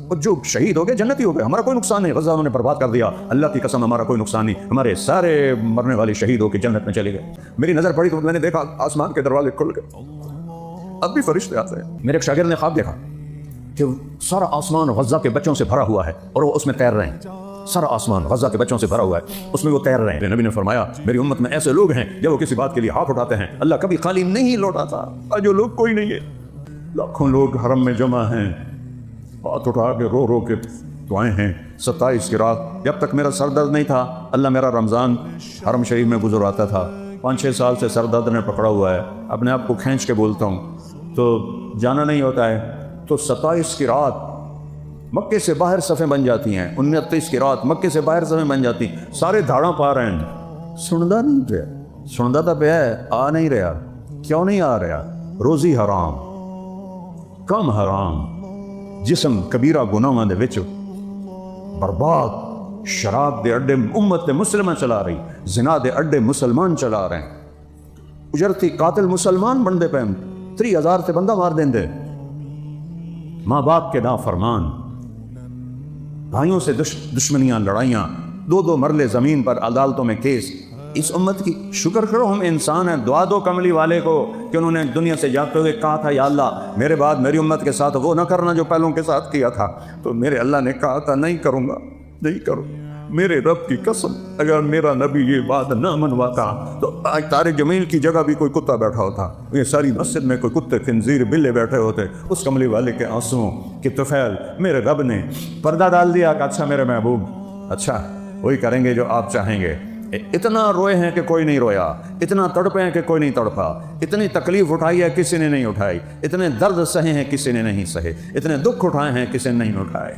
اور جو شہید ہو گئے جنتی ہو گئے، ہمارا کوئی نقصان نہیں، غزہ انہوں نے برباد کر دیا، اللہ کی قسم ہمارا کوئی نقصان نہیں، ہمارے سارے مرنے والے شہید ہو کے جنت میں چلے گئے۔ میری نظر پڑی تو میں نے دیکھا آسمان کے دروازے کھل گئے، اب بھی فرشتے آتے ہیں۔ میرے ایک شاگرد نے خواب دیکھا کہ سارا آسمان غزہ کے بچوں سے بھرا ہوا ہے اور وہ اس میں تیر رہے ہیں، سارا آسمان غزہ کے بچوں سے بھرا ہوا ہے، اس میں وہ تیر رہے ہیں۔ نبی نے فرمایا میری امت میں ایسے لوگ ہیں جب وہ کسی بات کے لیے ہاتھ اٹھاتے ہیں اللہ کبھی خالی نہیں لوٹاتا، اور جو لوگ کوئی نہیں ہے، لاکھوں لوگ حرم میں جمع ہیں، ہاتھ اٹھا کے رو رو کے دعائیں ہیں۔ 27 کی رات جب تک میرا سر درد نہیں تھا، اللہ میرا رمضان حرم شریف میں گزر آتا تھا، 5-6 سال سے سر درد نے پکڑا ہوا ہے، اپنے آپ کو کھینچ کے بولتا ہوں تو جانا نہیں ہوتا ہے، تو 27 کی رات مکے سے باہر صفیں بن جاتی ہیں، 29 کی رات مکے سے باہر صفیں بن جاتی ہیں، سارے دھاڑاں پا رہے ہیں، سندا نہیں رہا، سندا تو پہ ہے، آ نہیں رہا، کیوں نہیں آ رہا؟ روزی حرام، کم حرام، جسم کبیرہ گناہاں دے وچ برباد، شراب دے اڈے امت مسلمہ چلا رہی، زنا دے اڈے مسلمان چلا رہے ہیں، اجرتی قاتل مسلمان بندے پہ 30,000 تے بندہ مار دیں دے، ماں باپ کے نافرمان، بھائیوں سے دشمنیاں، لڑائیاں، 2 مرلے زمین پر عدالتوں میں کیس۔ اس امت کی شکر کرو ہم انسان ہیں، دعا دو کملی والے کو کہ انہوں نے دنیا سے جاتے ہوئے کہا تھا یا اللہ میرے بعد میری امت کے ساتھ وہ نہ کرنا جو پہلوں کے ساتھ کیا تھا، تو میرے اللہ نے کہا تھا نہیں کروں گا، نہیں کروں۔ میرے رب کی قسم اگر میرا نبی یہ بات نہ منواتا تو آج طارق جمیل کی جگہ بھی کوئی کتا بیٹھا ہوتا، یہ ساری مسجد میں کوئی کتے خنزیر بلے بیٹھے ہوتے۔ اس کملی والے کے آنسوؤں کی طفیل میرے رب نے پردہ ڈال دیا کہ اچھا میرے محبوب، اچھا وہی کریں گے جو آپ چاہیں گے۔ اتنا روئے ہیں کہ کوئی نہیں رویا، اتنا تڑپے ہیں کہ کوئی نہیں تڑپا، اتنی تکلیف اٹھائی ہے کسی نے نہیں اٹھائی، اتنے درد سہے ہیں کسی نے نہیں سہے، اتنے دکھ اٹھائے ہیں کسی نے نہیں اٹھائے۔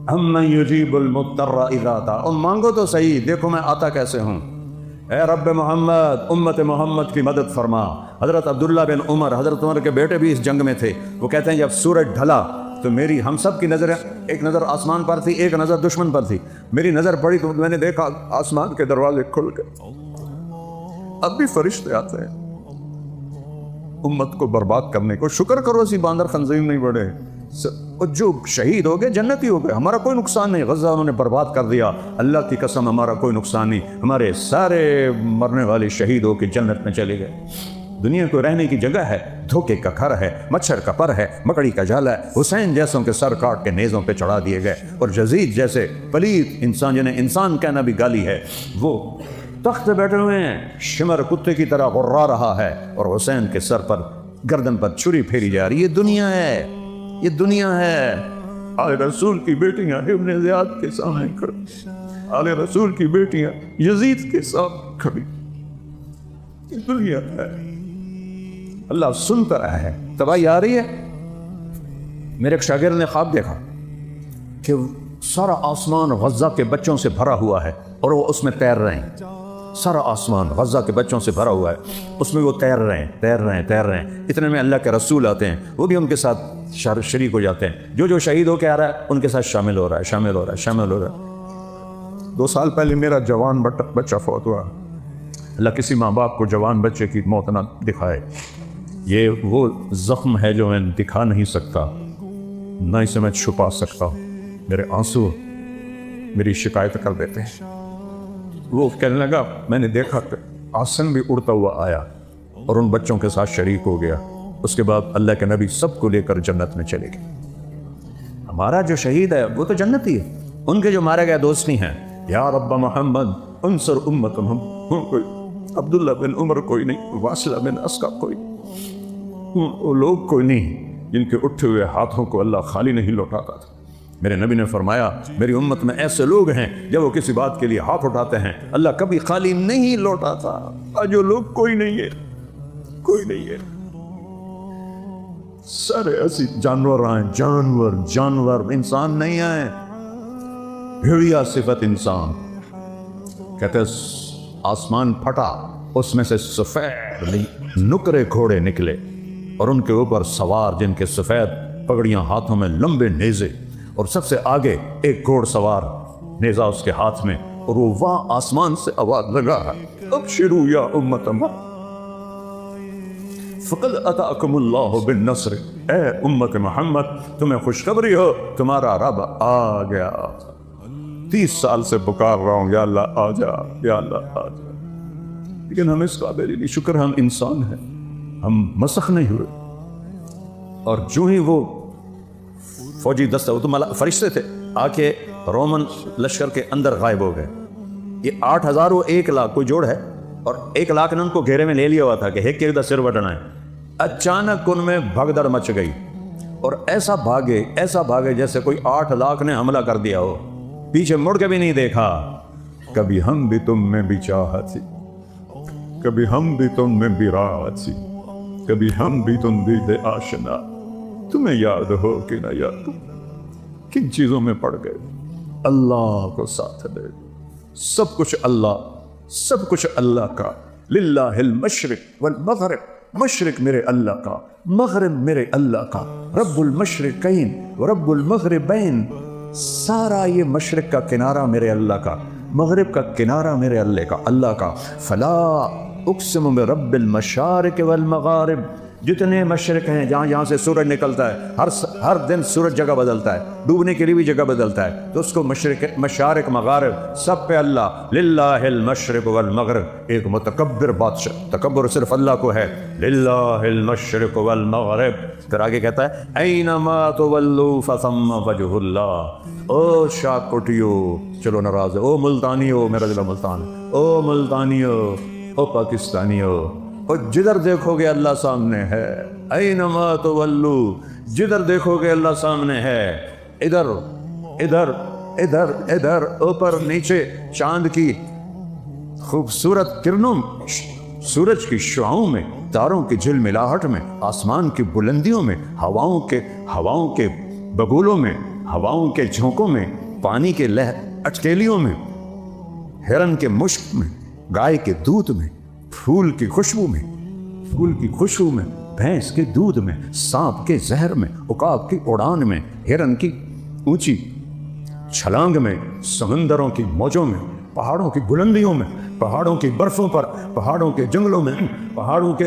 ہم یجیب المضطر اذا دعا، اور مانگو تو صحیح، دیکھو میں آتا کیسے ہوں۔ اے رب محمد امت محمد کی مدد فرما۔ حضرت عبداللہ بن عمر، حضرت عمر کے بیٹے بھی اس جنگ میں تھے، وہ کہتے ہیں جب سورج ڈھلا تو میری ہم سب کی نظر، ایک نظر آسمان پر تھی، ایک نظر دشمن پر تھی، میری نظر پڑی تو میں نے دیکھا آسمان کے دروازے کھل گئے، اب بھی فرشتے آتے ہیں امت کو برباد کرنے کو۔ شکر کرو اسی باندر خنزیر نہیں بڑھے، اور جو شہید ہو گئے جنتی ہو گئے، ہمارا کوئی نقصان نہیں، غزہ انہوں نے برباد کر دیا، اللہ کی قسم ہمارا کوئی نقصان نہیں، ہمارے سارے مرنے والے شہید ہو کے جنت میں چلے گئے۔ دنیا کو رہنے کی جگہ ہے، دھوکے کا گھر ہے، مچھر کا پر ہے، مکڑی کا جالا ہے، حسین جیسوں کے سر کاٹ کے نیزوں پہ چڑھا دیے گئے، اور یزید جیسے پلیت انسان جنہیں انسان کہنا بھی گالی ہے، وہ تخت پہ بیٹھے ہوئے ہیں، شمر کتے کی طرح غرا رہا ہے، اور حسین کے سر پر گردن پر چھری پھیری جا رہی۔ یہ دنیا ہے، یہ دنیا ہے۔ آل رسول کی بیٹیاں ابن زیاد کے سامنے کھڑی، آل رسول کی بیٹیاں یزید کے سامنے کھڑی، یہ دنیا ہے۔ اللہ سنتا رہا ہے، تباہی آ رہی ہے۔ میرے ایک شاگرد نے خواب دیکھا کہ سارا آسمان غزہ کے بچوں سے بھرا ہوا ہے اور وہ اس میں تیر رہے ہیں، سارا آسمان غزہ کے بچوں سے بھرا ہوا ہے، اس میں وہ تیر رہے ہیں، تیر رہے ہیں، تیر رہے ہیں۔ اتنے میں اللہ کے رسول آتے ہیں، وہ بھی ان کے ساتھ شریک ہو جاتے ہیں، جو شہید ہو کے آ رہا ہے ان کے ساتھ شامل ہو رہا ہے، شامل ہو رہا ہے، شامل ہو رہا ہے۔ 2 سال پہلے میرا جوان بچہ فوت ہوا، اللہ کسی ماں باپ کو جوان بچے کی موت نہ دکھائے۔ یہ وہ زخم ہے جو میں دکھا نہیں سکتا، نہ اسے میں چھپا سکتا ہوں، میرے آنسو میری شکایت کر دیتے ہیں۔ وہ کہنے لگا میں نے دیکھا کہ آسن بھی اڑتا ہوا آیا اور ان بچوں کے ساتھ شریک ہو گیا، اس کے بعد اللہ کے نبی سب کو لے کر جنت میں چلے گئے۔ ہمارا جو شہید ہے وہ تو جنتی ہے، ان کے جو مارے گئے دوست نہیں ہیں۔ یا رب محمد انصر امت محمد، کوئی عبداللہ بن عمر کوئی نہیں، واصلہ بن اسقع کوئی نہیں، وہ لوگ کوئی نہیں جن کے اٹھے ہوئے ہاتھوں کو اللہ خالی نہیں لوٹاتا تھا۔ میرے نبی نے فرمایا میری امت میں ایسے لوگ ہیں جب وہ کسی بات کے لیے ہاتھ اٹھاتے ہیں اللہ کبھی خالی نہیں لوٹاتا، اور جو لوگ کوئی نہیں ہے، کوئی نہیں ہے۔ سارے ایسی جانور آئیں، جانور انسان نہیں آئے، بھیڑیا صفت انسان۔ کہتے آسمان پھٹا، اس میں سے سفید نکرے گھوڑے نکلے اور ان کے اوپر سوار جن کے سفید پگڑیاں، ہاتھوں میں لمبے نیزے، اور سب سے آگے ایک گھوڑ سوار، نیزہ اس کے ہاتھ میں، اور وہ وہاں آسمان سے آواز لگا ہے ابشروا یا امت محمد فقد اتاکم اللہ بالنصر، اے امت محمد تمہیں خوشخبری ہو تمہارا رب آ گیا۔ 30 سال سے پکار رہا ہوں یا اللہ آ جا، یا اللہ آ جا، لیکن ہم اس قابل ہی نہیں۔ شکر ہم انسان ہیں، ہم مسخ نہیں ہوئے۔ اور جو ہی وہ فوجی دستہ، وہ تو فرشتے تھے، آ کے رومن لشکر کے اندر غائب ہو گئے۔ یہ 8000 و 1 لاکھ کوئی جوڑ ہے، اور 1 لاکھ نے ان کو گھیرے میں لے لیا ہوا تھا کہ ایک ایک دا سر وٹنا ہے۔ اچانک ان میں بھگدڑ مچ گئی اور ایسا بھاگے جیسے کوئی 8 لاکھ نے حملہ کر دیا ہو، پیچھے مڑ کے بھی نہیں دیکھا۔ کبھی ہم بھی تم میں بھی چاہت تھی، کبھی ہم بھی تم میں بھی راحت سی، کبھی ہم بھی تم دید آشنا، تمہیں یاد ہو کہ نہ یاد، کن چیزوں میں پڑ گئے؟ اللہ کو ساتھ دے، سب کچھ اللہ کا۔ للہ المشرق والمغرب، مشرق میرے اللہ کا، مغرب میرے اللہ کا، رب المشرقین ورب المغربین، سارا یہ مشرق کا کنارہ میرے اللہ کا، مغرب کا کنارہ میرے اللہ کا۔ فلا اقسم برب المشارق والمغارب، جتنے مشرق ہیں، جہاں سے سورج نکلتا ہے، ہر دن سورج جگہ بدلتا ہے، ڈوبنے کے لیے بھی جگہ بدلتا ہے، تو اس کو مشارق مغارب سب پہ اللہ۔ للہ المشرق والمغرب، ایک متکبر بادشاہ، تکبر صرف اللہ کو ہے۔ للہ المشرق والمغرب، پھر آگے کہتا ہے اینما تولوا فثم وجہ اللہ۔ او شاہ کوٹیو، چلو ناراض، او ملتانیو، میرا ضلع ملتان، او ملتانیو، او پاکستانیو، اور جدھر دیکھو گے اللہ سامنے ہے۔ اینما تولو، جدھر دیکھو گے اللہ سامنے ہے، ادھر ادھر ادھر ادھر، اوپر نیچے، چاند کی خوبصورت کرنوں، سورج کی شعاؤں میں، تاروں کی جھلملاہٹ میں، آسمان کی بلندیوں میں، ہواؤں کے بگولوں میں، ہواؤں کے جھونکوں میں، پانی کے اٹکیلیوں میں، ہرن کے مشک میں، گائے کے دودھ میں، پھول کی خوشبو میں، بھینس کے دودھ میں، سانپ کے زہر میں، عقاب کی اڑان میں، ہرن کی اونچی چھلانگ میں، سمندروں کی موجوں میں، پہاڑوں کی بلندیوں میں، پہاڑوں کی برفوں پر، پہاڑوں کے جنگلوں میں، پہاڑوں کے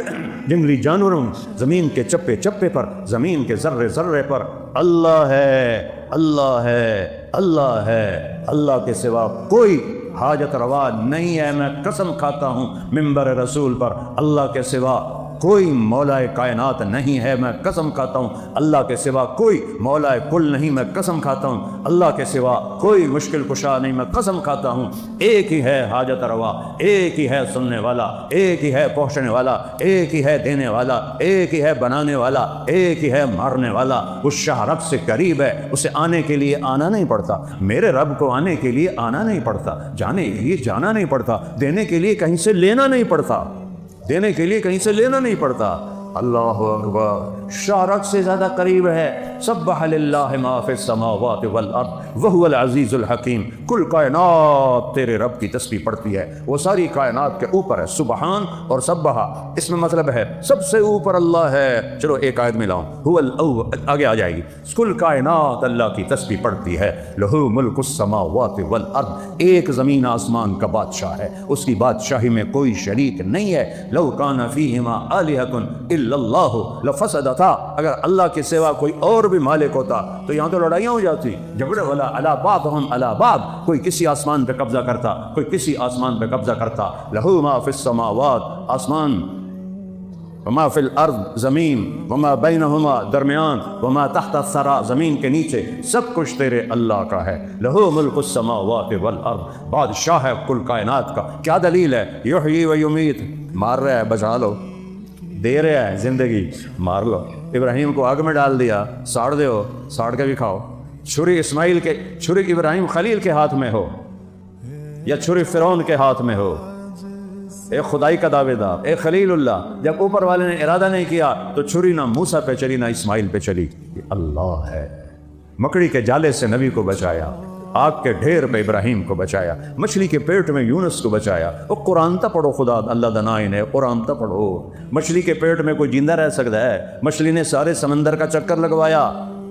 جنگلی جانوروں میں، زمین کے چپے چپے پر، زمین کے ذرے ذرے پر اللہ ہے، اللہ ہے، اللہ ہے، اللہ کے سوا کوئی حاجت روا نہیں ہے۔ میں قسم کھاتا ہوں منبر رسول پر، اللہ کے سوا کوئی مولا کائنات نہیں ہے، میں قسم کھاتا ہوں اللہ کے سوا کوئی مولا کل نہیں، میں قسم کھاتا ہوں اللہ کے سوا کوئی مشکل کشا نہیں، میں قسم کھاتا ہوں ایک ہی ہے حاجت روا، ایک ہی ہے سننے والا، ایک ہی ہے پہنچنے والا، ایک ہی ہے دینے والا، ایک ہی ہے بنانے والا، ایک ہی ہے مارنے والا۔ اس شاہ رب سے قریب ہے، اسے آنے کے لیے آنا نہیں پڑتا، میرے رب کو آنے کے لیے آنا نہیں پڑتا، جانے کے لیے جانا نہیں پڑتا، دینے کے لیے کہیں سے لینا نہیں پڑتا، دینے کے لیے کہیں سے لینا نہیں پڑتا۔ اللہ اکبر، شاہ رب سے زیادہ قریب ہے۔ سبح للہ ما فی السماوات والارض وہو العزیز الحکیم، کل کائنات تیرے رب کی تسبیح پڑھتی ہے، وہ ساری کائنات کے اوپر ہے۔ سبحان اور سبحہ اس میں مطلب ہے سب سے اوپر اللہ ہے۔ چلو ایک آیت میں لاؤں، هو الاول، آگے آ جائے گی، کل کائنات اللہ کی تسبیح پڑھتی ہے۔ لہو ملک السماوات والارض، ایک زمین آسمان کا بادشاہ ہے، اس کی بادشاہی میں کوئی شریک نہیں ہے۔ لو کان فیہما آلہۃ الا اللہ لفسدتا، اگر اللہ کے سوا کوئی اور بھی مالک ہوتا تو یہاں تو لڑائیاں ہو جاتی، جھگڑے والا، علی بعضہم علی بعض، کوئی کسی آسمان پہ قبضہ کرتا، کوئی کسی آسمان پہ قبضہ کرتا۔ لہو ما فی السماوات، آسمان، وما فی الارض، زمین، وما بینہما، درمیان، وما تحت الثری، زمین کے نیچے، سب کچھ تیرے اللہ کا ہے۔ لہو ملک السماوات والارض، بادشاہ ہے کل کائنات کا۔ کیا دلیل ہے؟ یحیی و یمیت، مار رہا ہے بچا لو، دے رہا ہے زندگی، مار لو۔ ابراہیم کو آگ میں ڈال دیا، ساڑ دو، ساڑ کے بھی کھاؤ۔ چھری ابراہیم خلیل کے ہاتھ میں ہو یا چھری فرعون کے ہاتھ میں ہو، ایک خدائی کا دعوے دار، ایک خلیل اللہ، جب اوپر والے نے ارادہ نہیں کیا تو چھری نہ موسیٰ پہ چلی نہ اسماعیل پہ چلی۔ یہ اللہ ہے۔ مکڑی کے جالے سے نبی کو بچایا، آگ کے ڈھیر پہ ابراہیم کو بچایا، مچھلی کے پیٹ میں یونس کو بچایا۔ وہ قرآن تا پڑھو، خدا اللہ دنائن ہے، قرآن تا پڑھو۔ مچھلی کے پیٹ میں کوئی زندہ رہ سکتا ہے؟ مچھلی نے سارے سمندر کا چکر لگوایا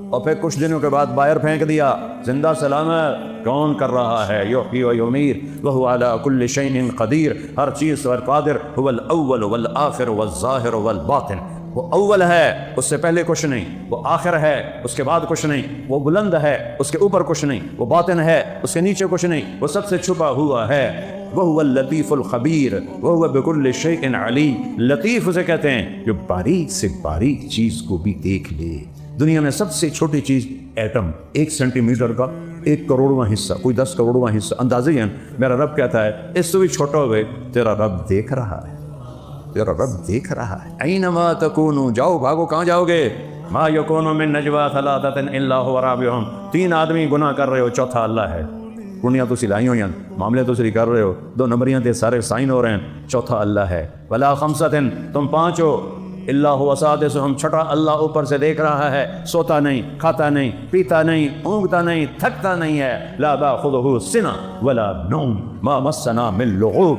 اور پھر کچھ دنوں کے بعد باہر پھینک دیا، زندہ سلامت۔ کون کر رہا ہے؟ یحیی و یمیت وہو علی کل شیء قدیر، ہر چیز پر قادر۔ هو الاول والآخر والظاہر والباطن، وہ اول ہے اس سے پہلے کچھ نہیں، وہ آخر ہے اس کے بعد کچھ نہیں، وہ بلند ہے اس کے اوپر کچھ نہیں، وہ باطن ہے اس کے نیچے کچھ نہیں، وہ سب سے چھپا ہوا ہے۔ وَهُوَ اللطیف الخبیر وَهُوَ بِكُلِّ شَيْءٍ عَلِيمٌ۔ لطیف اسے کہتے ہیں جو باریک سے باریک چیز کو بھی دیکھ لے۔ دنیا میں سب سے چھوٹی چیز ایٹم، 1 سینٹی میٹر کا 1 کروڑواں حصہ، کوئی 10 کروڑواں حصہ، اندازے ہیں۔ میرا رب کہتا ہے اس سے بھی چھوٹا ہوئے تیرا رب دیکھ رہا ہے، تیرا رب دیکھ رہا ہے۔ اینما تکونوا، جاؤ بھاگو، کہاں جاؤ گے؟ ما یکون من نجوا ثلاثۃ الا هو رابعهم، 3 آدمی گناہ کر رہے ہو، چوتھا اللہ ہے۔ کنیاں تو سلائی ہوئی ہیں، معاملے تو سری کر رہے ہو، 2 نمبریاں تے سارے سائن ہو رہے ہیں، چوتھا اللہ ہے۔ ولا خمسۃ، تم 5 ہو، الا هو سادسهم، چھٹا اللہ اوپر سے دیکھ رہا ہے، سوتا نہیں، کھاتا نہیں، پیتا نہیں، اونگتا نہیں، تھکتا نہیں ہے۔ لا تاخذہ سنۃ ولا نوم ما مسنا من لغوب،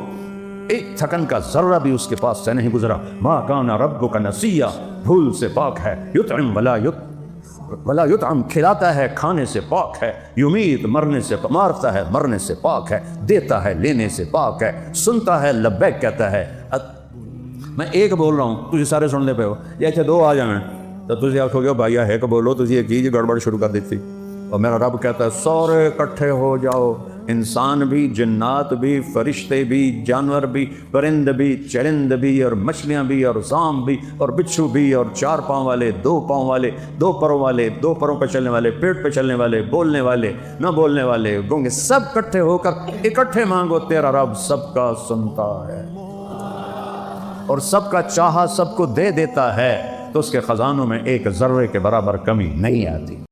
ایک تھکن کا ذرہ بھی اس کے پاس سے نہیں گزرا۔ ما کان ربک نسیا، بھول سے پاک ہے۔ یطعم ولا یطعم، کھلاتا ہے کھانے سے پاک ہے۔ یمیت، مرنے سے، مارتا ہے مرنے سے پاک ہے۔ دیتا ہے لینے سے پاک ہے۔ سنتا ہے لبیک کہتا ہے۔ میں ایک بول رہا ہوں، تجھے سارے سن لے پہ ہو، یا اچھا 2 آ جائیں تو تجھے آخو گے بھائی ایک بولو، تجھے یہ چیز گڑبڑ شروع کر دیتی۔ اور میرا رب کہتا ہے سارے اکٹھے ہو جاؤ، انسان بھی، جنات بھی، فرشتے بھی، جانور بھی، پرند بھی، چرند بھی، اور مچھلیاں بھی، اور زام بھی، اور بچھو بھی، اور 4 پاؤں والے، 2 پاؤں والے، 2 پروں والے، 2 پروں پہ چلنے والے، پیٹ پہ چلنے والے، بولنے والے، نہ بولنے والے، گونگے، سب اکٹھے ہو کر اکٹھے مانگو، تیرا رب سب کا سنتا ہے اور سب کا چاہا سب کو دے دیتا ہے، تو اس کے خزانوں میں ایک ذرے کے برابر کمی نہیں آتی۔